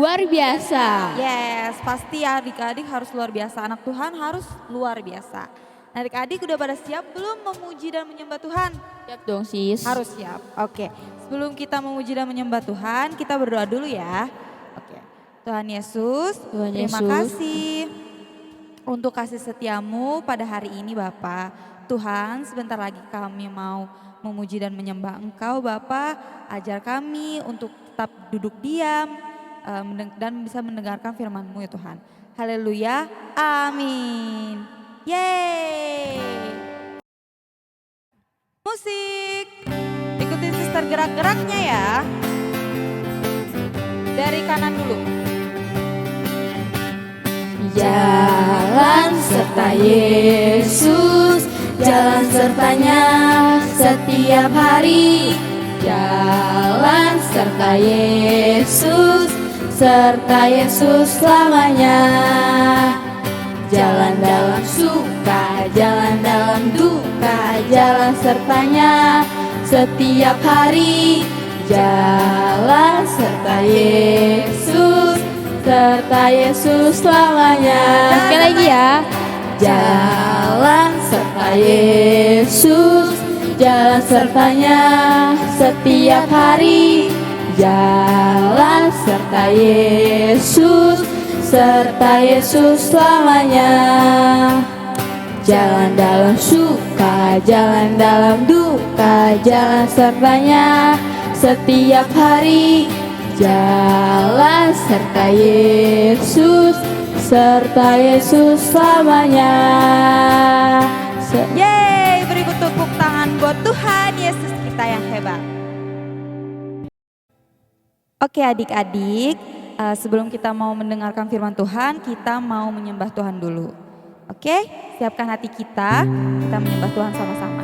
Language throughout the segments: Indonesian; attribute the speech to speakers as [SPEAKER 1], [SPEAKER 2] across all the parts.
[SPEAKER 1] luar biasa.
[SPEAKER 2] Yes, pasti ya adik-adik harus luar biasa. Anak Tuhan harus luar biasa. Nah, adik-adik udah pada siap belum memuji dan menyembah Tuhan?
[SPEAKER 1] Siap dong sis.
[SPEAKER 2] Harus siap. Oke, sebelum kita memuji dan menyembah Tuhan, kita berdoa dulu ya. Oke, Tuhan Yesus,
[SPEAKER 1] Tuhan
[SPEAKER 2] terima
[SPEAKER 1] Yesus.
[SPEAKER 2] kasih untuk kasih setiamu pada hari ini Bapa. Tuhan, sebentar lagi kami mau memuji dan menyembah Engkau Bapa. Ajar kami untuk tetap duduk diam dan bisa mendengarkan firman-Mu ya Tuhan. Haleluya, amin. Yeay. Musik. Ikutin sister gerak-geraknya ya. Dari kanan dulu.
[SPEAKER 1] Jalan serta Yesus, jalan sertanya setiap hari. Jalan serta Yesus, serta Yesus selamanya. Jalan dalam suka, jalan dalam duka, jalan sertanya setiap hari. Jalan serta Yesus, serta Yesus selamanya. Sekali lagi ya. Jalan serta Yesus, jalan sertanya setiap hari. Jalan serta Yesus, serta Yesus selamanya. Jalan dalam suka, jalan dalam duka, jalan sertanya setiap hari. Jalan serta Yesus, serta Yesus selamanya.
[SPEAKER 2] Yeay, beri tepuk tangan buat Tuhan Yesus kita yang hebat. Oke adik-adik, sebelum kita mau mendengarkan firman Tuhan, kita mau menyembah Tuhan dulu. Oke, siapkan hati kita menyembah Tuhan sama-sama.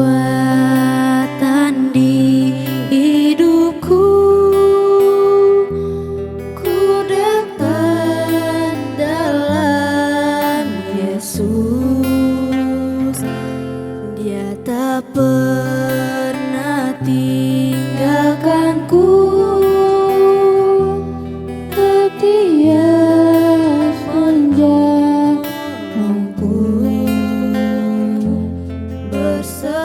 [SPEAKER 1] Kuatan di hidupku, ku dapat dalam Yesus. Dia tak pernah tinggalkanku, Dia menjagaku bersama.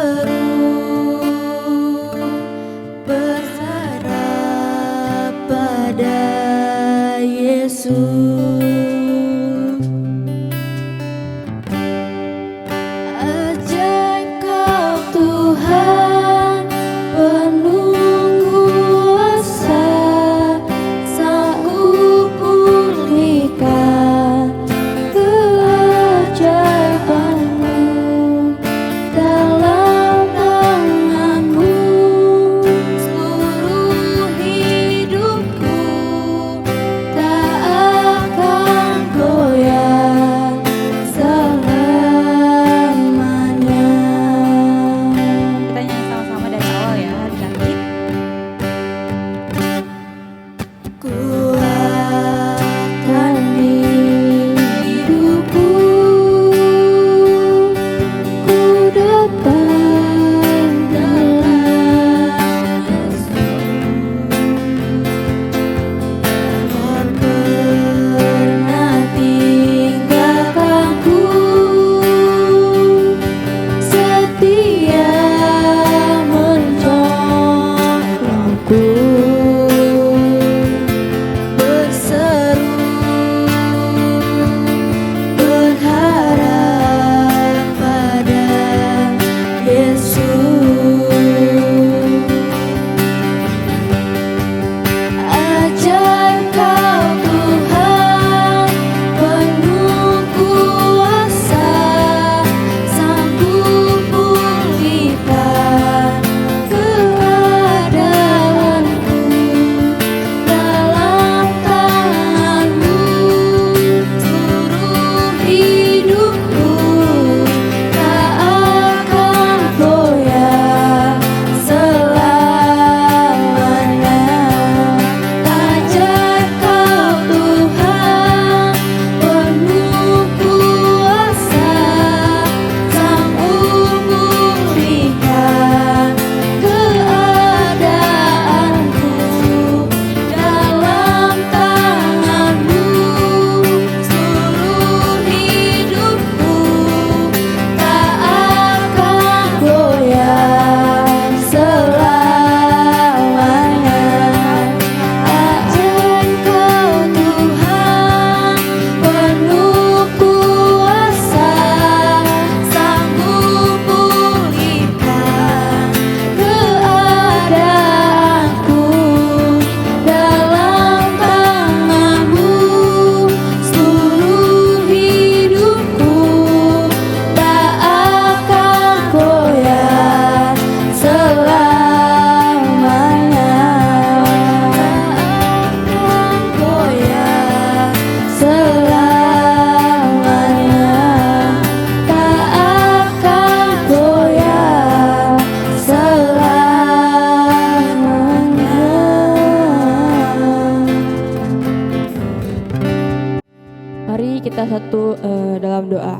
[SPEAKER 3] bersatu dalam doa.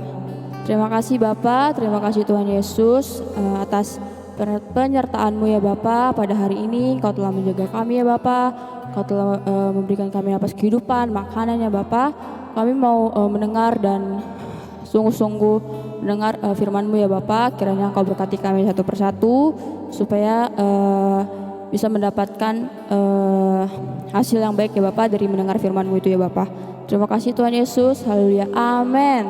[SPEAKER 3] Terima kasih Bapa, terima kasih Tuhan Yesus atas penyertaan-Mu ya Bapa pada hari ini. Kau telah menjaga kami ya Bapa, Kau telah memberikan kami napas kehidupan, makanan ya Bapa. Kami mau mendengar dan sungguh-sungguh mendengar firman-Mu ya Bapa. Kiranya Kau berkati kami satu persatu supaya bisa mendapatkan hasil yang baik ya Bapa dari mendengar firman-Mu itu ya Bapa. Terima kasih Tuhan Yesus. Haleluya. Amin.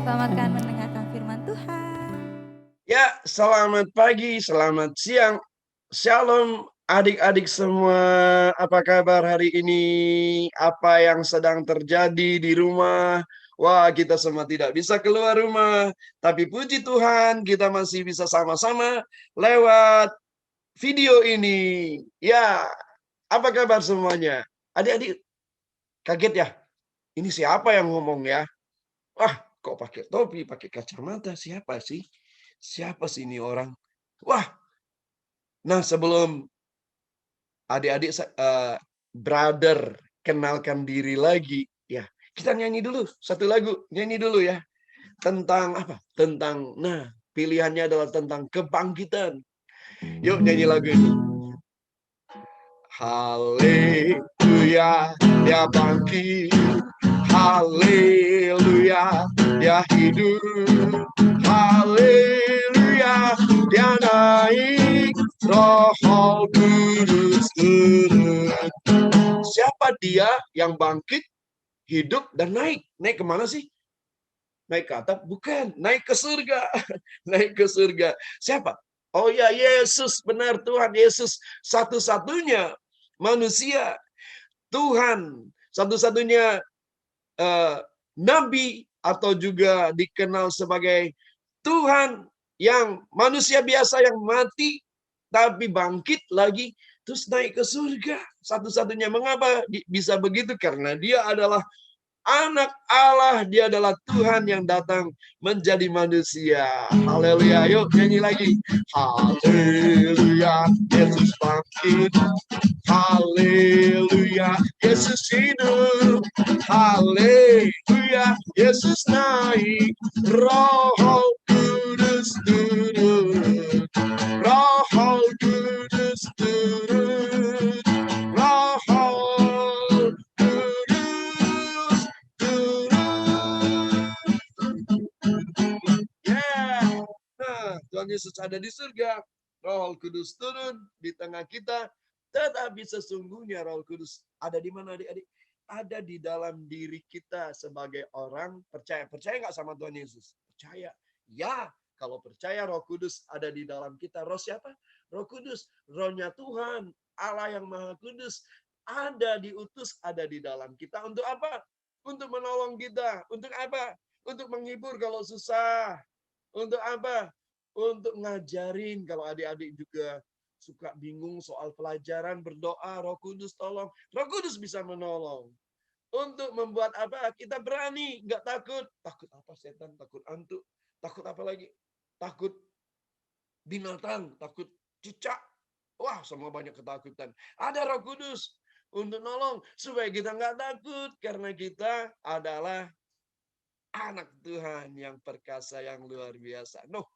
[SPEAKER 2] Selamat kan mendengarkan firman Tuhan.
[SPEAKER 4] Ya, selamat pagi, selamat siang. Shalom adik-adik semua. Apa kabar hari ini? Apa yang sedang terjadi di rumah? Wah, kita semua tidak bisa keluar rumah. Tapi puji Tuhan, kita masih bisa sama-sama lewat video ini. Ya, apa kabar semuanya? Adik-adik, kaget ya? Ini siapa yang ngomong ya? Wah, kok pakai topi, pakai kacamata? Siapa sih? Siapa sih ini orang? Wah, nah sebelum adik-adik brother kenalkan diri lagi, ya kita nyanyi dulu satu lagu, nyanyi dulu ya tentang apa? Tentang, nah pilihannya adalah tentang kebangkitan. Yuk nyanyi lagu ini. Haleluya, dia bangkit. Haleluya, dia hidup. Haleluya, dia naik. Roh Kudus turun. Siapa dia yang bangkit, hidup, dan naik? Naik kemana sih? Naik ke atap? Bukan, naik ke surga. Naik ke surga. Siapa? Oh ya, Yesus, benar, Tuhan Yesus. Satu-satunya manusia, Tuhan, satu-satunya nabi atau juga dikenal sebagai Tuhan yang manusia biasa yang mati tapi bangkit lagi terus naik ke surga. Satu-satunya. Mengapa bisa begitu? Karena dia adalah Anak Allah, dia adalah Tuhan yang datang menjadi manusia. Haleluya, yuk nyanyi lagi. Haleluya, Yesus bangkit. Haleluya, Yesus hidup. Haleluya, Yesus naik. Roh Kudus turun. Roh Kudus turun. Roh Tuhan Yesus ada di surga, Roh Kudus turun di tengah kita, tetapi sesungguhnya Roh Kudus ada di mana adik-adik? Ada di dalam diri kita sebagai orang percaya. Percaya nggak sama Tuhan Yesus? Percaya. Ya, kalau percaya Roh Kudus ada di dalam kita. Roh siapa? Roh Kudus. Rohnya Tuhan, Allah yang Maha Kudus. Ada diutus, ada di dalam kita. Untuk apa? Untuk menolong kita. Untuk apa? Untuk menghibur kalau susah. Untuk apa? Untuk ngajarin kalau adik-adik juga suka bingung soal pelajaran, berdoa, Roh Kudus tolong. Roh Kudus bisa menolong. Untuk membuat apa? Kita berani, nggak takut. Takut apa setan? Takut hantu. Takut apa lagi? Takut binatang, takut cicak. Wah, semua banyak ketakutan. Ada Roh Kudus untuk nolong supaya kita nggak takut karena kita adalah anak Tuhan yang perkasa, yang luar biasa. Noh,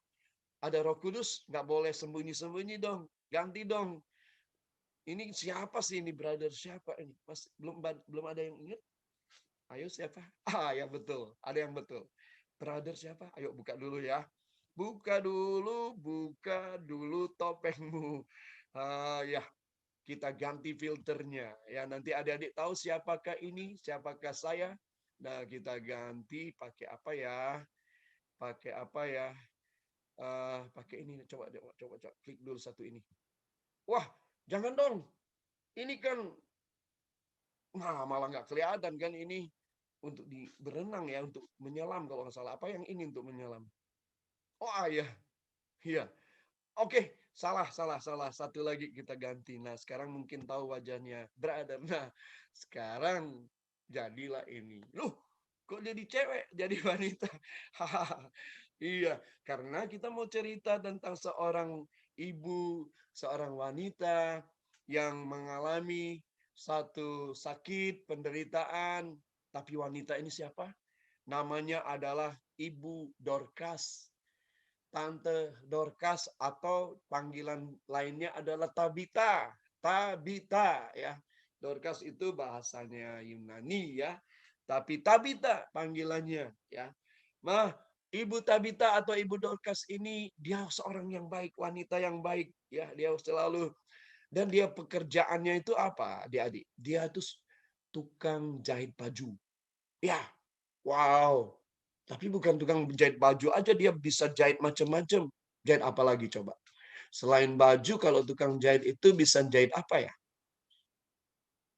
[SPEAKER 4] ada Roh Kudus, nggak boleh sembunyi-sembunyi dong. Ganti dong. Ini siapa sih ini, brother? Siapa ini? Mas, belum ada yang ingat? Ayo siapa? Ah, ya betul. Ada yang betul. Brother siapa? Ayo buka dulu ya. Buka dulu topengmu. Ya, kita ganti filternya. Ya, nanti adik-adik tahu siapakah ini, siapakah saya. Nah, kita ganti pakai apa ya? Pakai apa ya? Pakai ini. Coba klik dulu satu ini. Wah, jangan dong. Ini kan, malah nggak kelihatan kan ini untuk berenang ya, untuk menyelam kalau nggak salah. Apa yang ini untuk menyelam? Oh iya, iya. Oke, salah. Satu lagi kita ganti. Nah, sekarang mungkin tahu wajahnya brother. Nah, sekarang jadilah ini. Loh, kok jadi cewek, jadi wanita? Iya, karena kita mau cerita tentang seorang ibu, seorang wanita yang mengalami satu sakit, penderitaan. Tapi wanita ini siapa? namanya adalah Ibu Dorcas. Tante Dorcas atau panggilan lainnya adalah Tabita. Tabita ya. Dorcas itu bahasanya Yunani ya. Tapi Tabita panggilannya ya. Nah, Ibu Tabita atau Ibu Dorcas ini dia seorang yang baik, wanita yang baik ya. Dia selalu dan dia pekerjaannya itu apa, adik-adik? Dia itu tukang jahit baju. Ya, wow. Tapi bukan tukang jahit baju aja, dia bisa jahit macam-macam. Jahit apa lagi coba? Selain baju, kalau tukang jahit itu bisa jahit apa ya?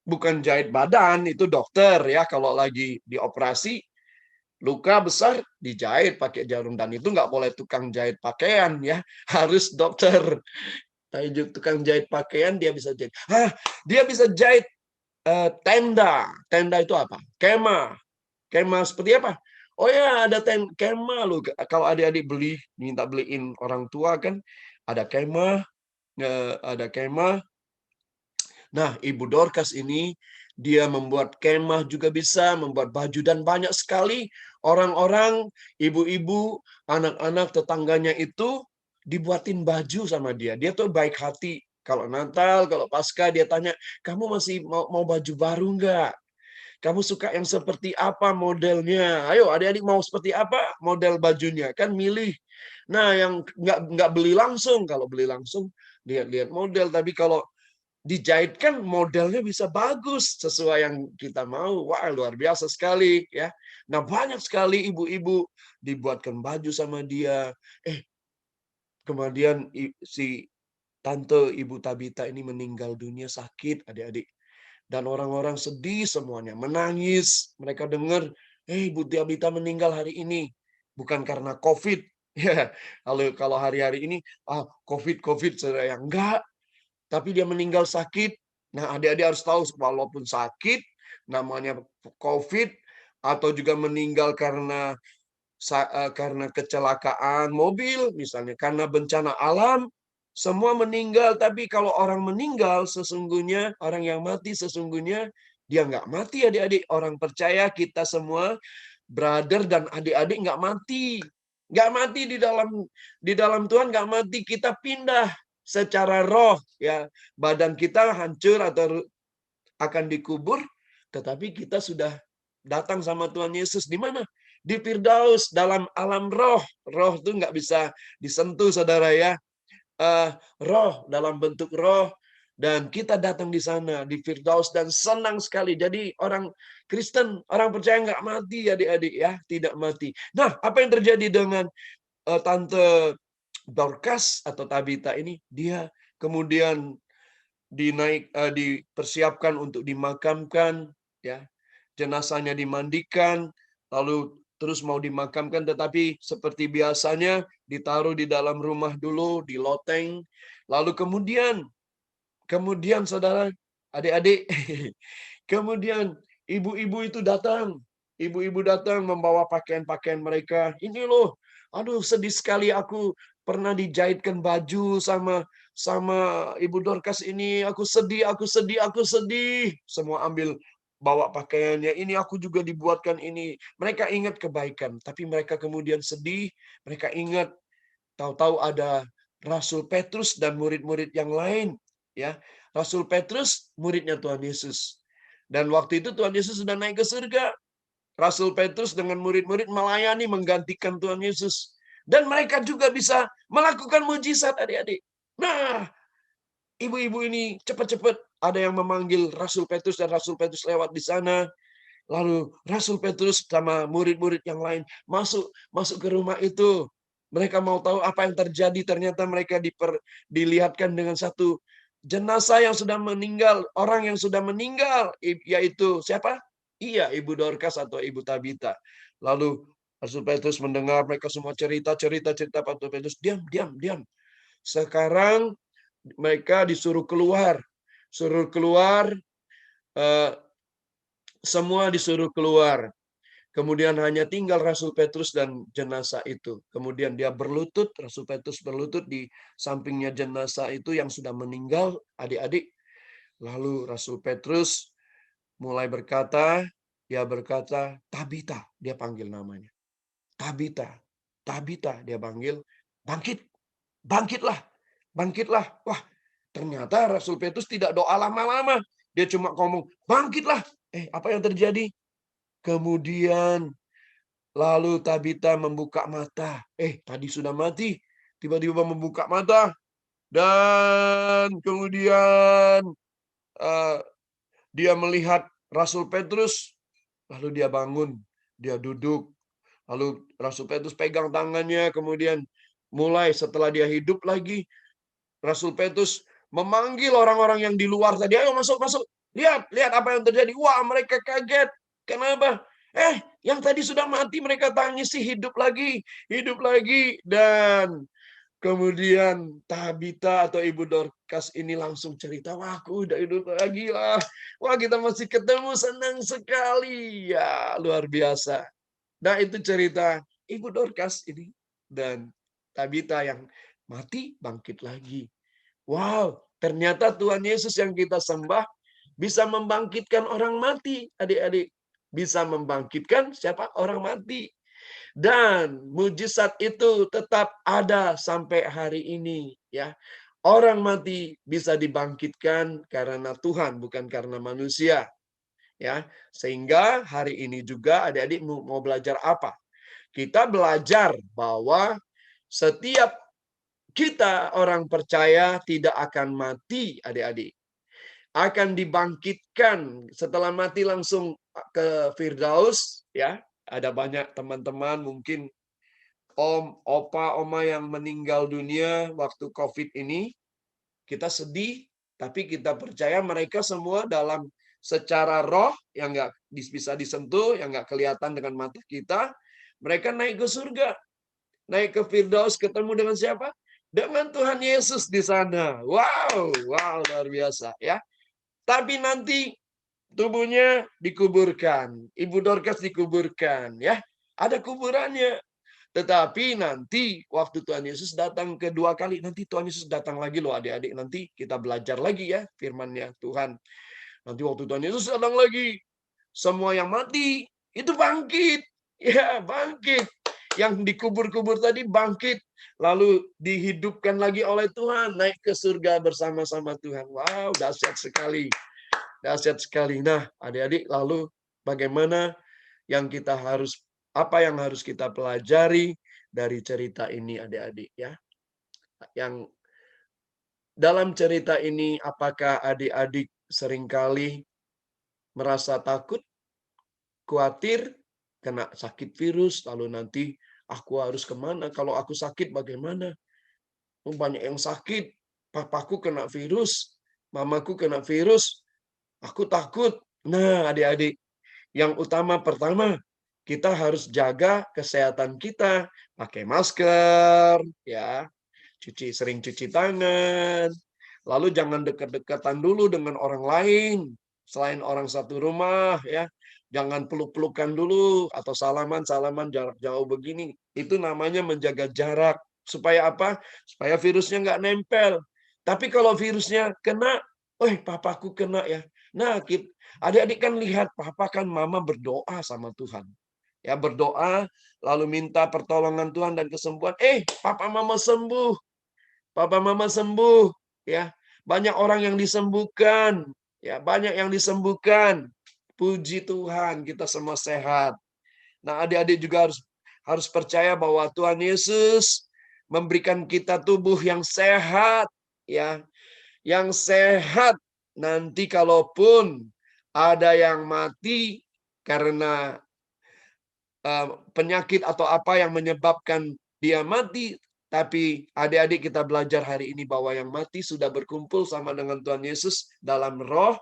[SPEAKER 4] Bukan jahit badan, itu dokter ya. Kalau lagi dioperasi, luka besar dijahit pakai jarum. Dan itu nggak boleh tukang jahit pakaian ya. Harus dokter. Tapi tukang jahit pakaian dia bisa jahit. Dia bisa jahit tenda. Tenda itu apa? Kemah. Kemah seperti apa? Oh ya, ada kemah loh. Kalau adik-adik minta beliin orang tua kan, ada kemah, ada kemah. Nah, Ibu Dorcas ini dia membuat kemah juga bisa, membuat baju dan banyak sekali orang-orang, ibu-ibu, anak-anak tetangganya itu dibuatin baju sama dia. Dia tuh baik hati. Kalau Natal, kalau Paskah dia tanya, kamu masih mau baju baru nggak? Kamu suka yang seperti apa modelnya? Ayo adik-adik mau seperti apa model bajunya? Kan milih. Nah yang nggak beli langsung. Kalau beli langsung lihat-lihat model. Tapi kalau dijahitkan modelnya bisa bagus sesuai yang kita mau. Wah luar biasa sekali ya. Nah banyak sekali ibu-ibu dibuatkan baju sama dia. Kemudian si tante Ibu Tabita ini meninggal dunia sakit adik-adik. Dan orang-orang sedih semuanya, menangis. Mereka dengar, Ibu Tabita meninggal hari ini. Bukan karena COVID. Ya, kalau hari-hari ini, COVID, saudara. Enggak. Tapi dia meninggal sakit. Nah, adik-adik harus tahu, walaupun sakit, namanya COVID, atau juga meninggal karena kecelakaan mobil, misalnya karena bencana alam, semua meninggal. Tapi kalau orang meninggal, sesungguhnya orang yang mati sesungguhnya dia nggak mati, adik-adik. Orang percaya kita semua brother dan adik-adik nggak mati di dalam Tuhan, nggak mati. Kita pindah secara roh ya, badan kita hancur atau akan dikubur, tetapi kita sudah datang sama Tuhan Yesus di mana? Di Firdaus, dalam alam roh. Roh itu nggak bisa disentuh, saudara ya. Roh, dalam bentuk roh. Dan kita datang di sana, di Firdaus, dan senang sekali. Jadi orang Kristen, orang percaya nggak mati, adik-adik ya. Tidak mati. Nah, apa yang terjadi dengan Tante Dorcas atau Tabita ini? Dia kemudian dipersiapkan untuk dimakamkan, ya. Jenazahnya dimandikan, lalu terus mau dimakamkan, tetapi seperti biasanya ditaruh di dalam rumah dulu, di loteng. Lalu kemudian saudara, adik-adik, kemudian ibu-ibu itu datang. Ibu-ibu datang membawa pakaian-pakaian mereka. Ini loh, aduh sedih sekali, aku pernah dijahitkan baju sama Ibu Dorcas ini. Aku sedih, aku sedih, aku sedih. Semua ambil bawa pakaiannya. Ini aku juga dibuatkan ini. Mereka ingat kebaikan, tapi mereka kemudian sedih. Mereka ingat tahu-tahu ada Rasul Petrus dan murid-murid yang lain, ya. Rasul Petrus muridnya Tuhan Yesus. Dan waktu itu Tuhan Yesus sudah naik ke surga. Rasul Petrus dengan murid-murid melayani, menggantikan Tuhan Yesus. Dan mereka juga bisa melakukan mujizat, adik-adik. Nah, ibu-ibu ini cepat-cepat ada yang memanggil Rasul Petrus, dan Rasul Petrus lewat di sana. Lalu Rasul Petrus sama murid-murid yang lain masuk ke rumah itu. Mereka mau tahu apa yang terjadi. Ternyata mereka dilihatkan dengan satu jenazah yang sudah meninggal, orang yang sudah meninggal, yaitu siapa? Iya, Ibu Dorcas atau Ibu Tabita. Lalu Rasul Petrus mendengar mereka semua cerita. Rasul Petrus, diam. Sekarang mereka disuruh keluar. Semua disuruh keluar. Kemudian hanya tinggal Rasul Petrus dan jenazah itu. Kemudian dia berlutut, Rasul Petrus berlutut di sampingnya jenazah itu yang sudah meninggal, adik-adik. Lalu Rasul Petrus mulai berkata, Dia berkata, Tabita, dia panggil namanya. Tabita, Tabita, dia panggil, bangkit, bangkitlah, bangkitlah. Wah, ternyata Rasul Petrus tidak doa lama-lama. Dia cuma ngomong, bangkitlah. Apa yang terjadi? Kemudian lalu Tabita membuka mata. Tadi sudah mati. Tiba-tiba membuka mata. Dan kemudian eh, dia melihat Rasul Petrus. Lalu dia bangun. Dia duduk. Lalu Rasul Petrus pegang tangannya. Kemudian mulai setelah dia hidup lagi, Rasul Petrus memanggil orang-orang yang di luar tadi. Ayo masuk, masuk. Lihat, lihat apa yang terjadi. Wah, mereka kaget. Kenapa? Yang tadi sudah mati mereka tangisi hidup lagi. Hidup lagi. Dan kemudian Tabita atau Ibu Dorcas ini langsung cerita. Wah, aku udah hidup lagi lah. Wah, kita masih ketemu. Senang sekali. Ya, luar biasa. Nah, itu cerita Ibu Dorcas ini. Dan Tabita yang mati bangkit lagi. Wow, ternyata Tuhan Yesus yang kita sembah bisa membangkitkan orang mati, adik-adik. Bisa membangkitkan siapa? Orang mati. Dan mujizat itu tetap ada sampai hari ini, ya. Orang mati bisa dibangkitkan karena Tuhan, bukan karena manusia. Ya, sehingga hari ini juga adik-adik mau belajar apa? Kita belajar bahwa setiap kita orang percaya tidak akan mati, adik-adik. Akan dibangkitkan setelah mati langsung ke Firdaus, ya. Ada banyak teman-teman mungkin om, opa, oma yang meninggal dunia waktu Covid ini. Kita sedih, tapi kita percaya mereka semua dalam secara roh yang nggak bisa disentuh, yang nggak kelihatan dengan mata kita, mereka naik ke surga, naik ke Firdaus, ketemu dengan siapa? Dengan Tuhan Yesus di sana. Wow, wow, luar biasa ya. Tapi nanti tubuhnya dikuburkan, Ibu Dorcas dikuburkan, ya. Ada kuburannya. Tetapi nanti waktu Tuhan Yesus datang kedua kali, nanti Tuhan Yesus datang lagi loh adik-adik. Nanti kita belajar lagi ya firman-Nya Tuhan. Nanti waktu Tuhan Yesus datang lagi, semua yang mati itu bangkit. Ya, bangkit. Yang dikubur-kubur tadi bangkit. Lalu dihidupkan lagi oleh Tuhan. Naik ke surga bersama-sama Tuhan. Wow, dahsyat sekali. Dahsyat sekali. Nah, adik-adik, lalu bagaimana apa yang harus kita pelajari dari cerita ini, adik-adik ya? Yang dalam cerita ini, apakah adik-adik seringkali merasa takut, khawatir, kena sakit virus, lalu nanti aku harus kemana? Kalau aku sakit bagaimana? Banyak yang sakit, papaku kena virus, mamaku kena virus, aku takut. Nah, adik-adik, yang utama pertama, kita harus jaga kesehatan kita, pakai masker, ya, sering cuci tangan, lalu jangan dekat-dekatan dulu dengan orang lain, selain orang satu rumah, ya, jangan peluk-pelukan dulu atau salaman jarak jauh begini. Itu namanya menjaga jarak. Supaya apa? Supaya virusnya nggak nempel. Tapi kalau virusnya kena, papaku kena ya. Nah, adik-adik kan lihat papa kan mama berdoa sama Tuhan. Ya, berdoa lalu minta pertolongan Tuhan dan kesembuhan. Papa mama sembuh. Papa mama sembuh, ya. Banyak orang yang disembuhkan, ya, banyak yang disembuhkan. Puji Tuhan, kita semua sehat. Nah, adik-adik juga harus percaya bahwa Tuhan Yesus memberikan kita tubuh yang sehat, ya. Yang sehat. Nanti kalaupun ada yang mati karena penyakit atau apa yang menyebabkan dia mati, tapi adik-adik kita belajar hari ini bahwa yang mati sudah berkumpul sama dengan Tuhan Yesus dalam roh,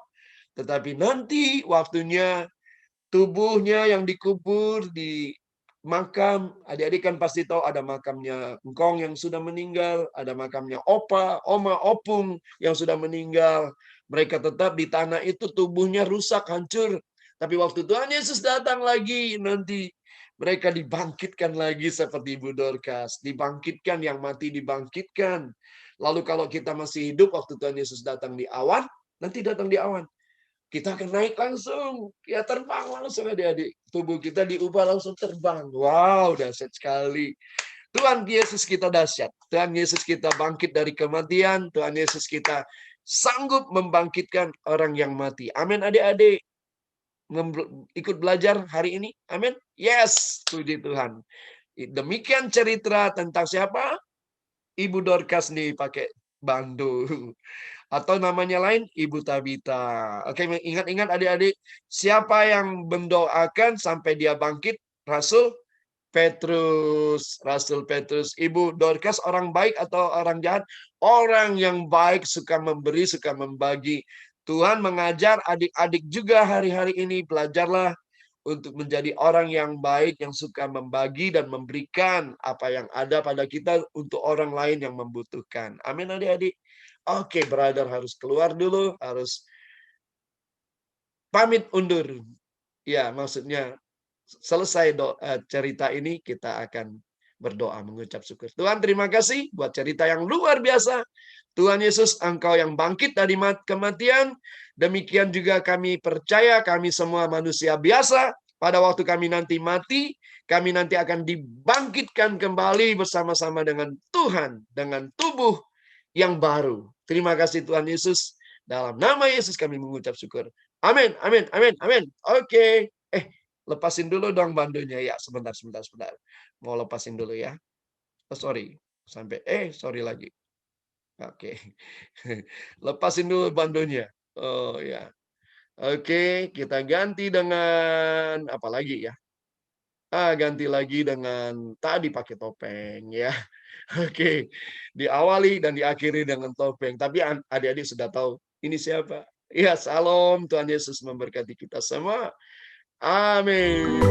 [SPEAKER 4] tetapi nanti waktunya tubuhnya yang dikubur di makam, adik-adik kan pasti tahu ada makamnya engkong yang sudah meninggal, ada makamnya opa, oma, opung yang sudah meninggal. Mereka tetap di tanah itu, tubuhnya rusak, hancur. Tapi waktu Tuhan Yesus datang lagi, nanti mereka dibangkitkan lagi seperti Ibu Dorcas. Dibangkitkan, yang mati dibangkitkan. Lalu kalau kita masih hidup, waktu Tuhan Yesus datang di awan, nanti datang di awan. kita akan naik langsung. Ya terbang langsung adik-adik. Tubuh kita diubah langsung terbang. Wow, dahsyat sekali. Tuhan Yesus kita dahsyat. Tuhan Yesus kita bangkit dari kematian. Tuhan Yesus kita sanggup membangkitkan orang yang mati. Amin adik-adik. Ikut belajar hari ini. Amin. Yes, puji Tuhan. Demikian cerita tentang siapa? Ibu Dorcas nih pakai bandu. Atau namanya lain Ibu Tabita. Oke, ingat-ingat adik-adik, siapa yang mendoakan sampai dia bangkit? Rasul Petrus. Rasul Petrus. Ibu Dorcas orang baik atau orang jahat? Orang yang baik, suka memberi, suka membagi. Tuhan mengajar adik-adik juga hari-hari ini, belajarlah untuk menjadi orang yang baik, yang suka membagi dan memberikan apa yang ada pada kita untuk orang lain yang membutuhkan. Amin adik-adik. Oke, brother harus keluar dulu, harus pamit undur. Ya, maksudnya selesai cerita ini kita akan berdoa mengucap syukur. Tuhan, terima kasih buat cerita yang luar biasa. Tuhan Yesus, Engkau yang bangkit dari kematian. Demikian juga kami percaya, kami semua manusia biasa. Pada waktu kami nanti mati, kami nanti akan dibangkitkan kembali bersama-sama dengan Tuhan, dengan tubuh yang baru. Terima kasih Tuhan Yesus. Dalam nama Yesus kami mengucap syukur. Amin, amin, amin, amin. Oke. Lepasin dulu dong bandonya. Ya, sebentar. Mau lepasin dulu ya. Oh, sorry. Sorry lagi. Oke. Lepasin dulu bandonya. Oh ya. Oke, kita ganti dengan apa lagi ya? Ganti lagi dengan tadi pakai topeng ya. Oke. Diawali dan diakhiri dengan topeng. Tapi adik-adik sudah tahu ini siapa? Ya, salam. Tuhan Yesus memberkati kita semua. Amin.